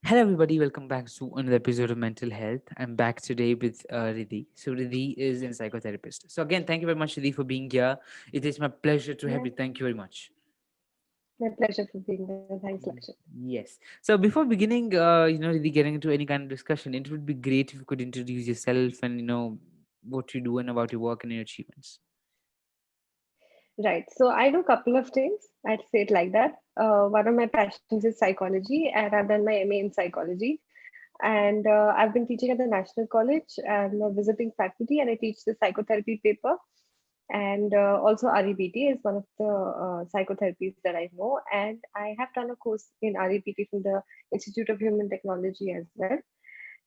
Hello, everybody. Welcome back to another episode of Mental Health. I'm back today with Riddhi. So, Riddhi is a psychotherapist. So, again, thank you very much, Riddhi, for being here. It is my pleasure to have Yeah, you. Thank you very much. my pleasure for being there. Thanks, Lakshya. Yes. So, before beginning, Riddhi, getting into any kind of discussion, it would be great if you could introduce yourself and, what you do and about your work and your achievements. Right. So I do a couple of things. I'd say it like that. One of my passions is psychology, and I've done my MA in psychology. And I've been teaching at the National College. I'm a visiting faculty, and I teach the psychotherapy paper. And also REBT is one of the psychotherapies that I know. And I have done a course in REBT from the Institute of Human Technology as well.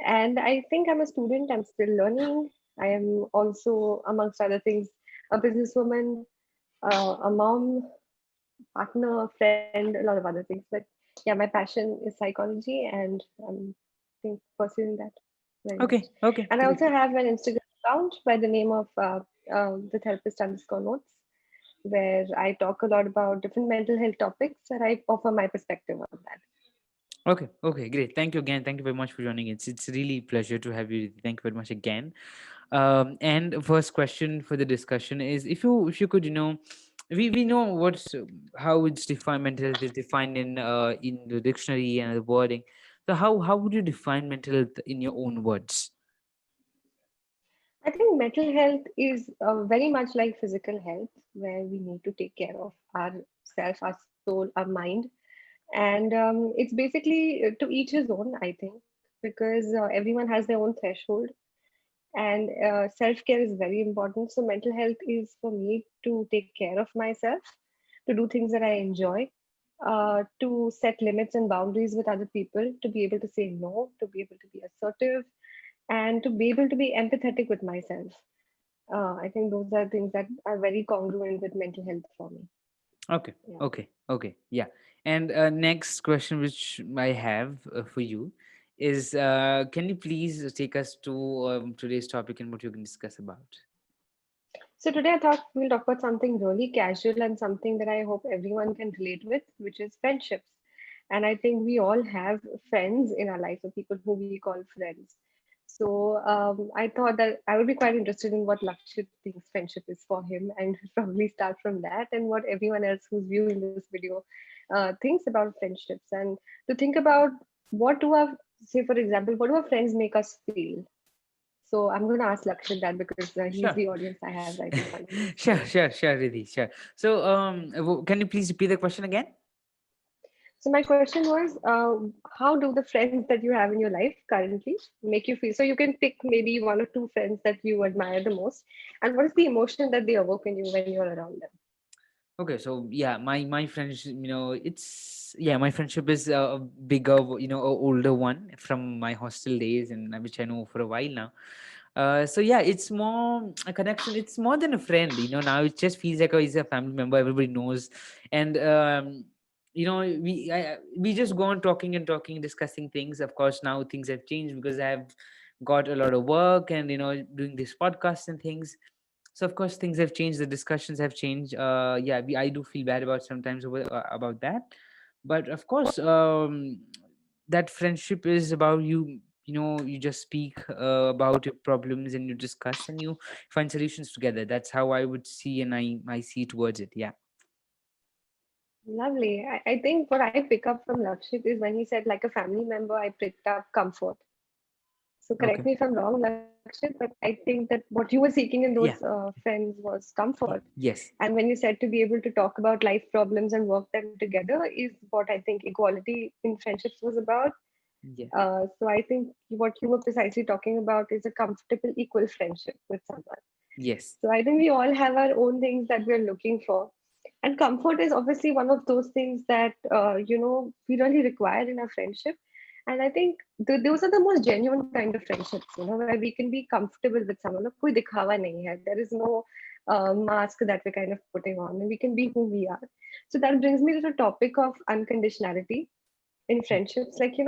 And I think I'm a student, I'm still learning. I am also, amongst other things, a businesswoman, a mom, partner, friend, a lot of other things. But yeah, my passion is psychology, and I'm think pursuing that very much. Okay. Okay. And I Great. also have an Instagram account by the name of the therapist underscore notes, where I talk a lot about different mental health topics and I offer my perspective on that. Okay. Okay. Great. Thank you again. Thank you very much for joining. It's really a pleasure to have you. Thank you very much again. And first question for the discussion is if you could we know what's how it's defined mental health is defined in the dictionary and the wording. So how would you define mental health in your own words? I think mental health is very much like physical health, where we need to take care of ourself, our soul, our mind. And it's basically to each his own, I think, because everyone has their own threshold. And self care is very important. So, mental health is for me to take care of myself, to do things that I enjoy, to set limits and boundaries with other people, to be able to say no, to be able to be assertive, and to be able to be empathetic with myself. I think those are things that are very congruent with mental health for me. Okay, Yeah. okay, okay, yeah. And next question which I have for you is can you please take us to today's topic and what you can discuss about? So today I thought we'll talk about something really casual and something that I hope everyone can relate with, which is friendships. And I think we all have friends in our life, or people who we call friends. So I thought that I would be quite interested in what Lakshit thinks friendship is for him, and probably start from that, and what everyone else who's viewing this video thinks about friendships, and to think about what do our, say for example, what do our friends make us feel. So I'm going to ask Lakshit that because he's Sure. the audience I have right in front of me. Sure, Riddhi, sure. So, can you please repeat the question again? So my question was, how do the friends that you have in your life currently make you feel? So you can pick maybe one or two friends that you admire the most, and what is the emotion that they evoke in you when you're around them? Okay, so yeah, my friendship, my friendship is a bigger, a older one from my hostel days, and which I know for a while now. So yeah, it's more a connection. It's more than a friend, now it just feels like he's a family member. Everybody knows, and we just go on talking and talking, discussing things. Of course, now things have changed because I have got a lot of work and doing this podcast and things. So of course things have changed, the discussions have changed. I do feel bad about sometimes about that, but of course that friendship is about you just speak about your problems and you discuss and you find solutions together. That's how I would see, and I see towards it. Yeah. Lovely. I think what I pick up from Lakshit is when he said like a family member, I picked up comfort. So correct Okay. me if I'm wrong, Lakshit, but I think that what you were seeking in those Yeah. friends was comfort. Yes. And when you said to be able to talk about life problems and work them together is what I think equality in friendships was about. Yeah. So I think what you were precisely talking about is a comfortable, equal friendship with someone. Yes. So I think we all have our own things that we're looking for. And comfort is obviously one of those things that, we really require in a friendship. And I think those are the most genuine kind of friendships, where we can be comfortable with someone. Koi dikhawa nahi hai. There is no mask that we're kind of putting on, and we can be who we are. So that brings me to the topic of unconditionality in friendships. Like,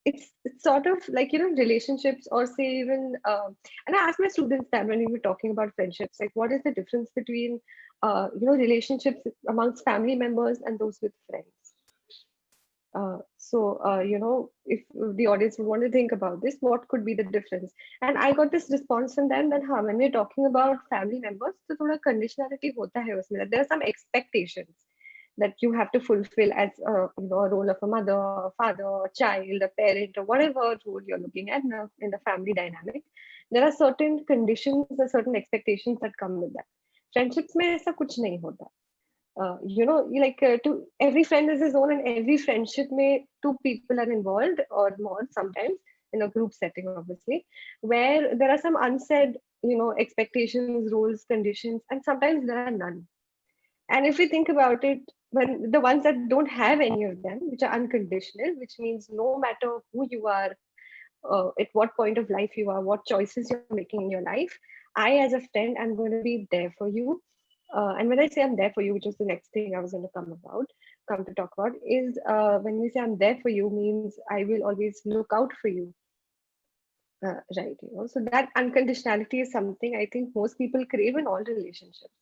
it's sort of like, relationships, or say even, and I ask my students that when we were talking about friendships, like, what is the difference between, relationships amongst family members and those with friends? So, if the audience would want to think about this, what could be the difference? And I got this response from them that, when we're talking about family members, so thoda conditionality hota hai usme. That there are some expectations that you have to fulfill as a role of a mother, a father, a child, a parent, or whatever role you're looking at in the family dynamic. There are certain conditions or certain expectations that come with that. Friendships में ऐसा कुछ नहीं होता. To every friend is his own, and every friendship may two people are involved or more sometimes in a group setting, obviously, where there are some unsaid, expectations, rules, conditions, and sometimes there are none. And if we think about it, when the ones that don't have any of them, which are unconditional, which means no matter who you are, at what point of life you are, what choices you're making in your life, I, as a friend, I'm going to be there for you. And when I say I'm there for you, which is the next thing I was going to come to talk about, is when we say I'm there for you means I will always look out for you. Right. So that unconditionality is something I think most people crave in all relationships.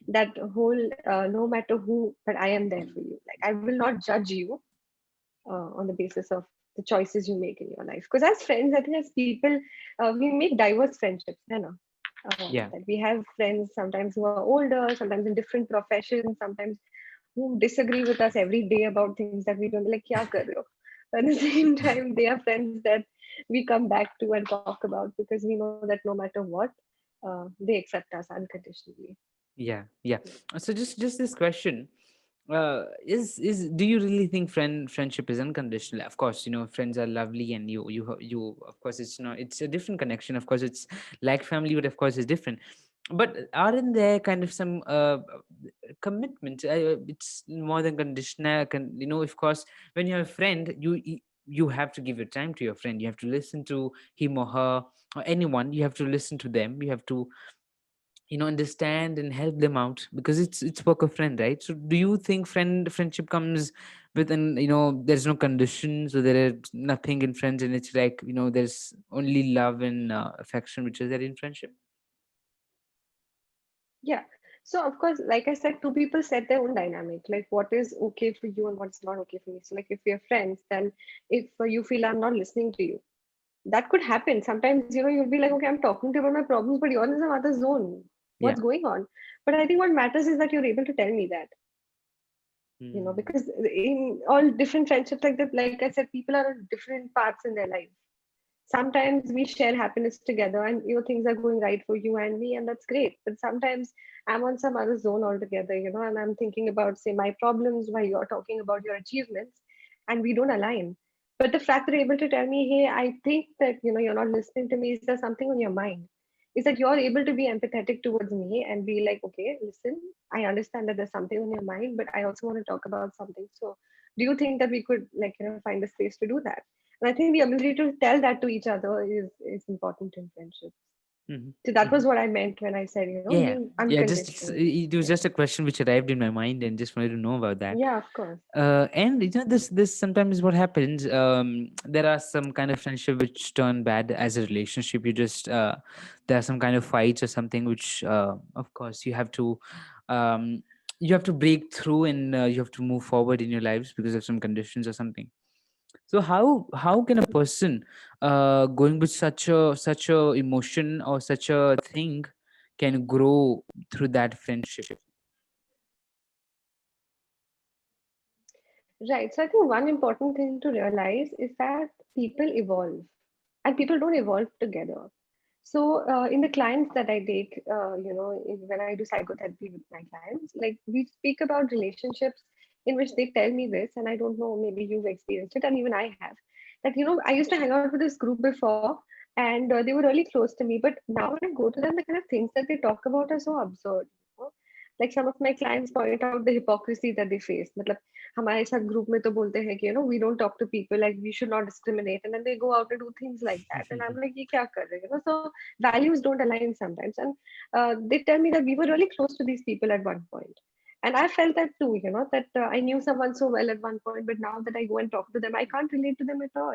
That whole, no matter who, but I am there for you. Like, I will not judge you on the basis of the choices you make in your life. Because as friends, I think as people, we make diverse friendships. You know? Yeah, That we have friends sometimes who are older, sometimes in different professions, sometimes who disagree with us every day about things that we don't like. Kya kar rahe ho? At the same time, they are friends that we come back to and talk about because we know that no matter what, they accept us unconditionally. yeah, yeah. So just this question, is do you really think friendship is unconditional? Of course, friends are lovely, and you of course, it's a different connection. Of course, it's like family, but of course it's different. But aren't there kind of some commitment? It's more than conditional. Of course, when you have a friend, you have to give your time to your friend. You have to listen to him or her or anyone. You have to listen to them. You have to understand and help them out, because it's work of friend, right? So do you think friendship comes with an there's no conditions, or there is nothing in friends, and it's like there's only love and affection which is there in friendship? Yeah. So of course, like I said, two people set their own dynamic, like what is okay for you and what's not okay for me. So like if we're friends, then if you feel I'm not listening to you, that could happen. Sometimes, you'll be like, okay, I'm talking to you about my problems, but you're in some other zone. Yeah. What's going on? But I think what matters is that you're able to tell me that, Hmm. because in all different friendships like that, like I said, people are at different parts in their life. Sometimes we share happiness together and things are going right for you and me, and that's great. But sometimes I'm on some other zone altogether, and I'm thinking about, say, my problems while you're talking about your achievements, and we don't align. But the fact that you're able to tell me, hey, I think that you're not listening to me, is there something on your mind, is that you're able to be empathetic towards me and be like, okay, listen, I understand that there's something on your mind, but I also want to talk about something. So do you think that we could, like, find a space to do that? And I think the ability to tell that to each other is important in friendships. Hmm. So that Hmm. was what I meant when I said, Yeah, yeah, being yeah. Just unconditional. it was Yeah. just a question which arrived in my mind, and just wanted to know about that. Yeah, of course. And this sometimes what happens. There are some kind of friendship which turn bad as a relationship. There are some kind of fights or something which, of course, um, you have to break through, and you have to move forward in your lives because of some conditions or something. So how can a person going with such a emotion or such a thing can grow through that friendship? Right. So I think one important thing to realize is that people evolve and people don't evolve together. So in the clients that I take, when I do psychotherapy with my clients, like we speak about relationships in which they tell me this, and I don't know, maybe you've experienced it, and even I have. That I used to hang out with this group before, and they were really close to me. But now when I go to them, the kind of things that they talk about are so absurd. Like some of my clients point out the hypocrisy that they face. मतलब हमारे साथ group में तो बोलते हैं कि we don't talk to people, like we should not discriminate, and then they go out and do things like that, and I'm like, ये क्या कर रहे हो? So values don't align sometimes, and they tell me that we were really close to these people at one point. And I felt that too, that I knew someone so well at one point, but now that I go and talk to them, I can't relate to them at all.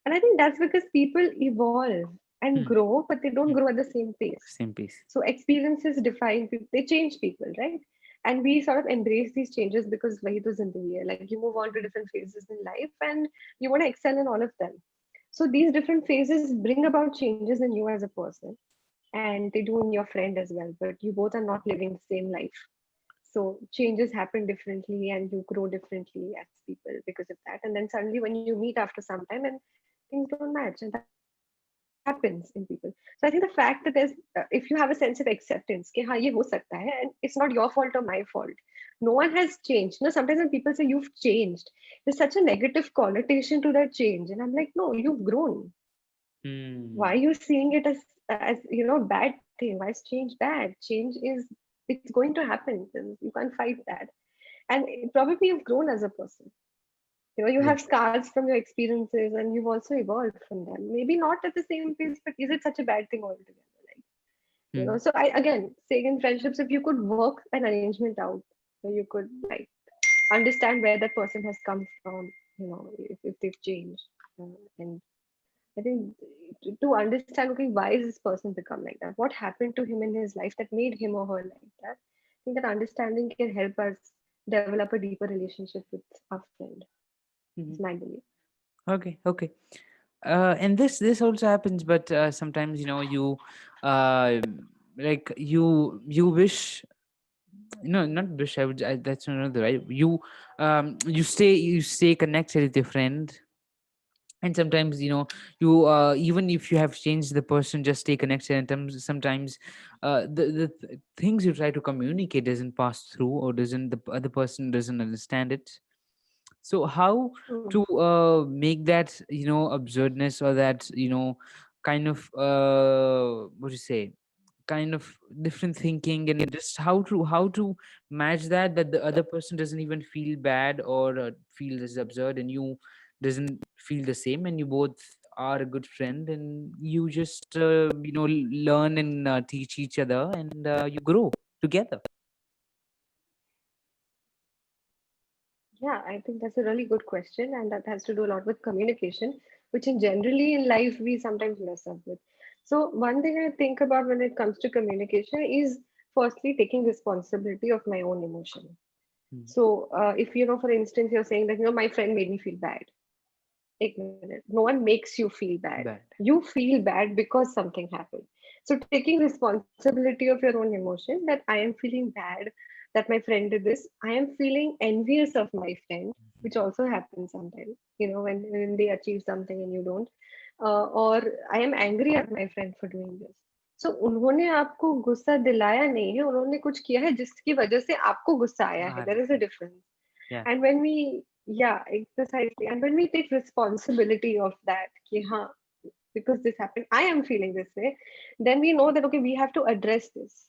And I think that's because people evolve and Hmm. grow, but they don't Hmm. grow at the same pace. Same piece. So experiences define people, they change people, right? And we sort of embrace these changes because wahi to zindagi hai. Like you move on to different phases in life and you want to excel in all of them. So these different phases bring about changes in you as a person, and they do in your friend as well. But you both are not living the same life. So changes happen differently and you grow differently as people because of that. And then suddenly when you meet after some time and things don't match, and that happens in people. So I think the fact that there's if you have a sense of acceptance कि हाँ ये हो सकता है and it's not your fault or my fault. No one has changed. No, sometimes when people say you've changed, there's such a negative connotation to that change. And I'm like, no, you've grown. Why Hmm. are you seeing it as bad thing? Why is change bad? Change is, it's going to happen. You can't fight that. And probably you've grown as a person. You Yeah. have scars from your experiences and you've also evolved from them. Maybe not at the same pace, but is it such a bad thing altogether? Like, Hmm. so I, again, saying in friendships, if you could work an arrangement out, you could like understand where that person has come from, if they've changed. And I think to understand, okay, why is this person become like that? What happened to him in his life that made him or her like that? I think that understanding can help us develop a deeper relationship with our friend. Hmm. Is my belief. Okay. Okay. And this also happens, but sometimes uh like you wish, not wish, that's not the right, you stay connected with your friend. And sometimes you even if you have changed the person, just stay connected. And sometimes the things you try to communicate doesn't pass through, or doesn't the other person doesn't understand it. So how True. to make that absurdness, or that kind of what do you say, kind of different thinking, and just how to match that the other person doesn't even feel bad, or feel this is absurd, and you doesn't feel the same, and you both are a good friend, and you just learn and teach each other, and you grow together. Yeah, I think that's a really good question, and that has to do a lot with communication, which in generally in life we sometimes mess up with. So one thing I think about when it comes to communication is firstly taking responsibility of my own emotion. Mm. So if for instance, you're saying that my friend made me feel bad. Take a minute. No one makes you feel bad. Bad. You feel bad because something happened. So taking responsibility of your own emotion, that I am feeling bad that my friend did this. I am feeling envious of my friend, which also happens sometimes. When they achieve something and you don't. Or I am angry at my friend for doing this. So उन्होंने आपको गुस्सा दिलाया नहीं है, उन्होंने कुछ किया है जिसकी वजह से आपको गुस्सा आया है. There is a difference. Yeah. And when we, yeah, precisely. And when we take responsibility of that, ki, हाँ, because this happened, I am feeling this way, then we know that, okay, we have to address this,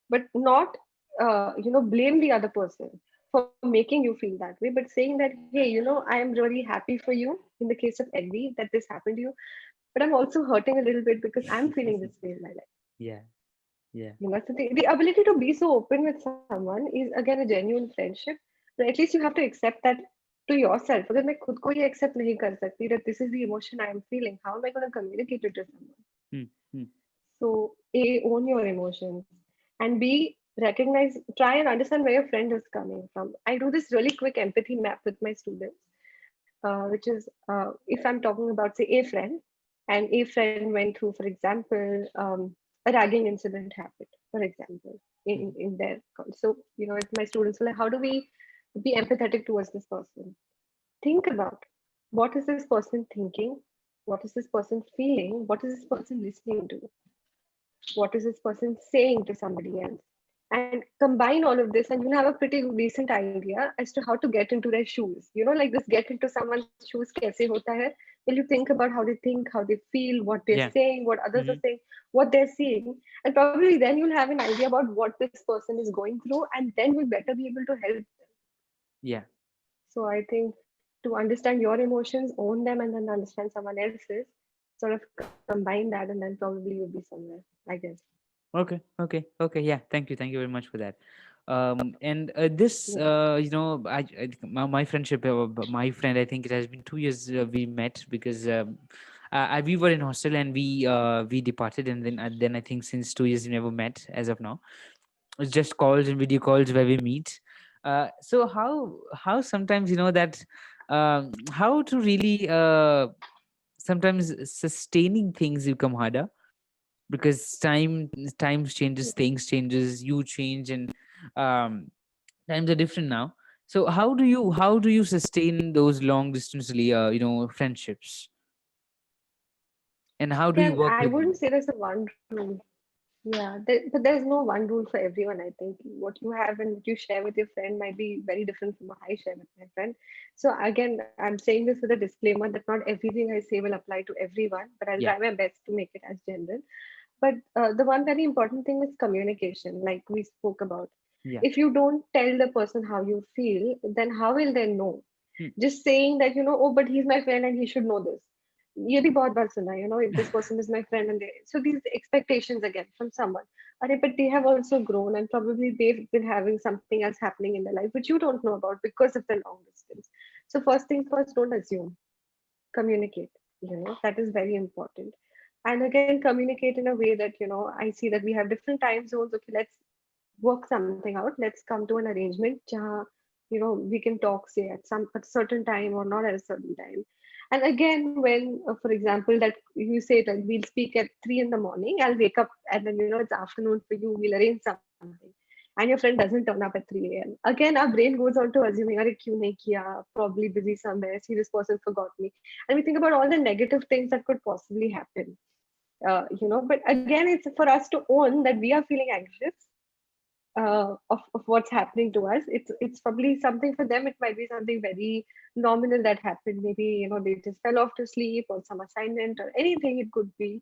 but not, blame the other person for making you feel that way, but saying that, hey, I am really happy for you in the case of Eddie that this happened to you, but I'm also hurting a little bit because I'm feeling this way in my life. Yeah. Yeah. So the ability to be so open with someone is again a genuine friendship. But at least you have to accept that to yourself. अगर मैं खुद को ये accept नहीं कर सकती that this is the emotion I am feeling, how am I going to communicate it to someone? Hmm. Hmm. So A, own your emotions, and B, recognize, try and understand where your friend is coming from. I do this really quick empathy map with my students, which is if I'm talking about, say, a friend, and a friend went through, for example, a ragging incident happened, for example, in their college. So, if my students were like, how do we be empathetic towards this person? Think about what is this person thinking? What is this person feeling? What is this person listening to? What is this person saying to somebody else? And combine all of this and you'll have a pretty decent idea as to how to get into their shoes. Like this, get into someone's shoes kaise hota hai. Will you think about how they think, how they feel, what they're Yeah. saying, what others are Hmm. saying, what they're seeing, and probably then you'll have an idea about what this person is going through, and then you'll better be able to help. Yeah. So I think to understand your emotions, own them, and then understand someone else's, sort of combine that, and then probably you'll be somewhere, I guess. Okay, okay, okay. Yeah, thank you very much for that. And this, Yeah. my friendship, my friend, I think it has been 2 years we met, because we were in hostel, and we departed, and then I think since 2 years we never met as of now. it's just calls and video calls where we meet. So how sometimes that how to really sometimes sustaining things become harder because times changes, things changes, you change, and um times are different now. So how do you sustain those long distance friendships, and how do you Again, work I with wouldn't them? say there's a one rule. Yeah, but there's no one rule for everyone. I think what you have and what you share with your friend might be very different from what I share with my friend. So again, I'm saying this with a disclaimer that not everything I say will apply to everyone, but I'll Yeah, try my best to make it as general. But the one very important thing is communication, like we spoke about. yeah. If you don't tell the person how you feel, then how will they know? Hmm. Just saying that, oh, but he's my friend and he should know this. ये भी बहुत बार सुना है, if this person is my friend and they, so these expectations again from someone. But they have also grown and probably they've been having something else happening in their life which you don't know about because of the long distance. So first things first, don't assume, communicate. That is very important. And again, communicate in a way that, I see that we have different time zones. Okay, let's work something out. Let's come to an arrangement jahan, we can talk, say, at a certain time or not at a certain time. And again, when for example that you say that we'll speak at 3 in the morning, I'll wake up and then it's afternoon for you, we'll arrange something, and your friend doesn't turn up at 3 a.m. Again, our brain goes on to assuming, Are kyun nahi kiya? Probably busy somewhere, see, this person forgot me. And we think about all the negative things that could possibly happen. But again, it's for us to own that we are feeling anxious of what's happening to us. It's probably something for them. It might be something very nominal that happened. Maybe they just fell off to sleep or some assignment or anything. It could be.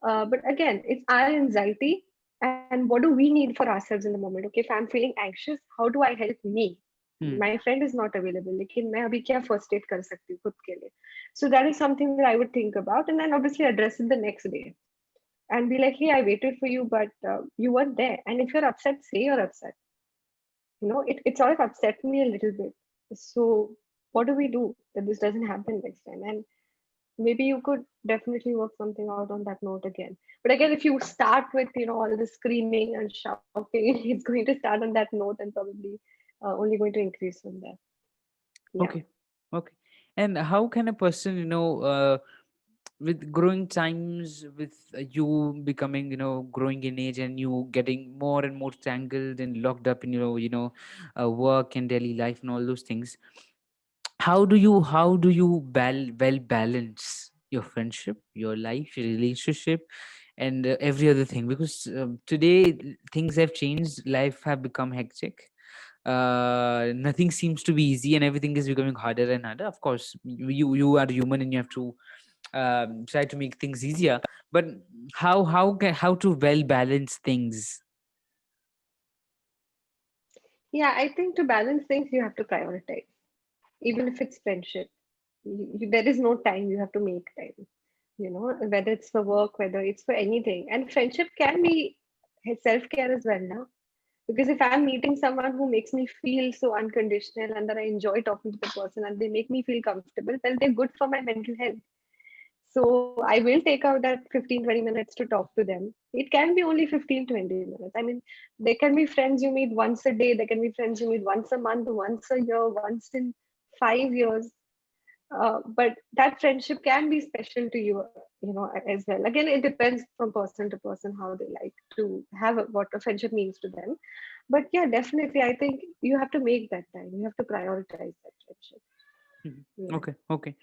But again, it's our anxiety, and what do we need for ourselves in the moment? Okay, if I'm feeling anxious, how do I help me? Hmm. My friend is not available. लेकिन मैं अभी क्या first aid कर सकती हूँ खुद के लिए? So that is something that I would think about, and then obviously address it the next day and be like, hey, I waited for you, but you weren't there. And if you're upset, say you're upset. It sort of upset me a little bit. So what do we do that this doesn't happen next time? And maybe you could definitely work something out on that note again. But again, if you start with, all the screaming and shouting, it's going to start on that note and probably only going to increase from there. Yeah. Okay, okay. And how can a person, with growing times, with you becoming, growing in age, and you getting more and more tangled and locked up in work and daily life and all those things, how do you balance your friendship, your life, your relationship, and every other thing? Because today things have changed, life have become hectic. Nothing seems to be easy, and everything is becoming harder and harder. Of course, you are human and you have to try to make things easier. But how to well balance things? Yeah, I think to balance things, you have to prioritize, even if it's friendship. There is no time, you have to make time, whether it's for work, whether it's for anything. And friendship can be self care as well now. Because if I'm meeting someone who makes me feel so unconditional and that I enjoy talking to the person and they make me feel comfortable, well, they're good for my mental health. So I will take out that 15, 20 minutes to talk to them. It can be only 15, 20 minutes. I mean, there can be friends you meet once a day, there can be friends you meet once a month, once a year, once in 5 years. But that friendship can be special to you, as well. Again, it depends from person to person how they like to have what a friendship means to them. But yeah, definitely, I think you have to make that time. You have to prioritize that friendship. Mhm. Yeah. Okay, okay.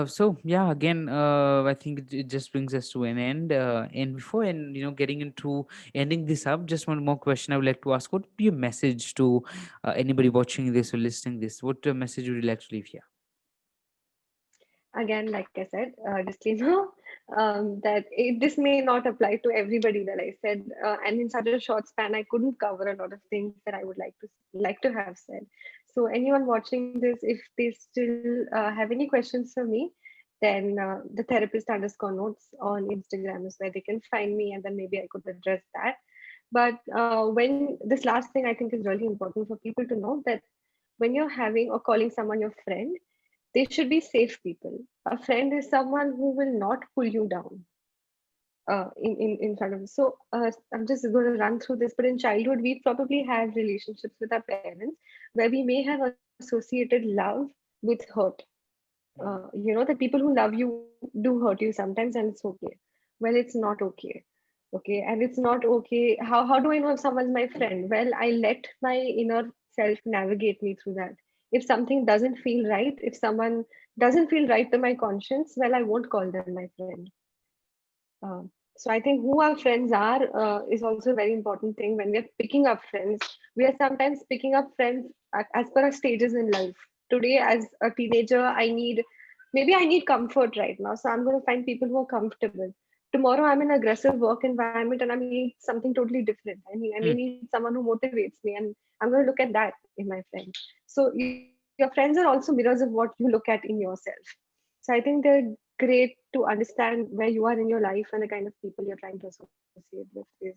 So yeah, again, I think it just brings us to an end. And before getting into ending this up, just one more question I would like to ask: what would be a message to anybody watching this or listening this? What message would you like to leave here? Again, like I said, disclaimer, that this may not apply to everybody that I said, and in such a short span, I couldn't cover a lot of things that I would like to have said. So anyone watching this, if they still have any questions for me, then the therapist underscore notes on Instagram is where they can find me, and then maybe I could address that. But when this last thing I think is really important for people to know that when you're having or calling someone your friend, they should be safe people. A friend is someone who will not pull you down. in front of us. So I'm just going to run through this. But in childhood, we probably had relationships with our parents where we may have associated love with hurt. You know, the people who love you do hurt you sometimes, and it's okay. Well, it's not okay. Okay, and it's not okay. How do I know if someone's my friend? Well, I let my inner self navigate me through that. If something doesn't feel right, if someone doesn't feel right to my conscience, well, I won't call them my friend. So I think who our friends are is also a very important thing. When we are picking up friends, we are sometimes picking up friends as per our stages in life. Today, as a teenager, maybe I need comfort right now, so I'm going to find people who are comfortable. Tomorrow, I'm in an aggressive work environment and I may need something totally different. I may Mm. need someone who motivates me, and I'm going to look at that in my friend. So your friends are also mirrors of what you look at in yourself. So I think they're great to understand where you are in your life, and the kind of people you're trying to associate with is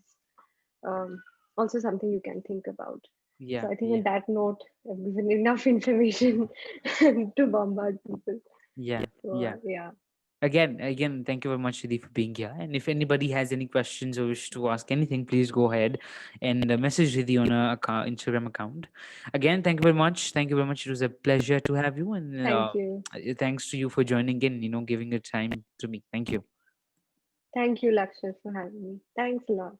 um, also something you can think about. So I Yeah, think on yeah, that note, I've given enough information to bombard people. yeah, So yeah. yeah, Again, thank you very much, Siddhi, for being here. And if anybody has any questions or wish to ask anything, please go ahead and message Siddhi on our Instagram account. Again, thank you very much. Thank you very much. It was a pleasure to have you, and thank you. thanks to you for joining in. Giving your time to me. Thank you. Thank you, Lakshya, for having me. Thanks a lot.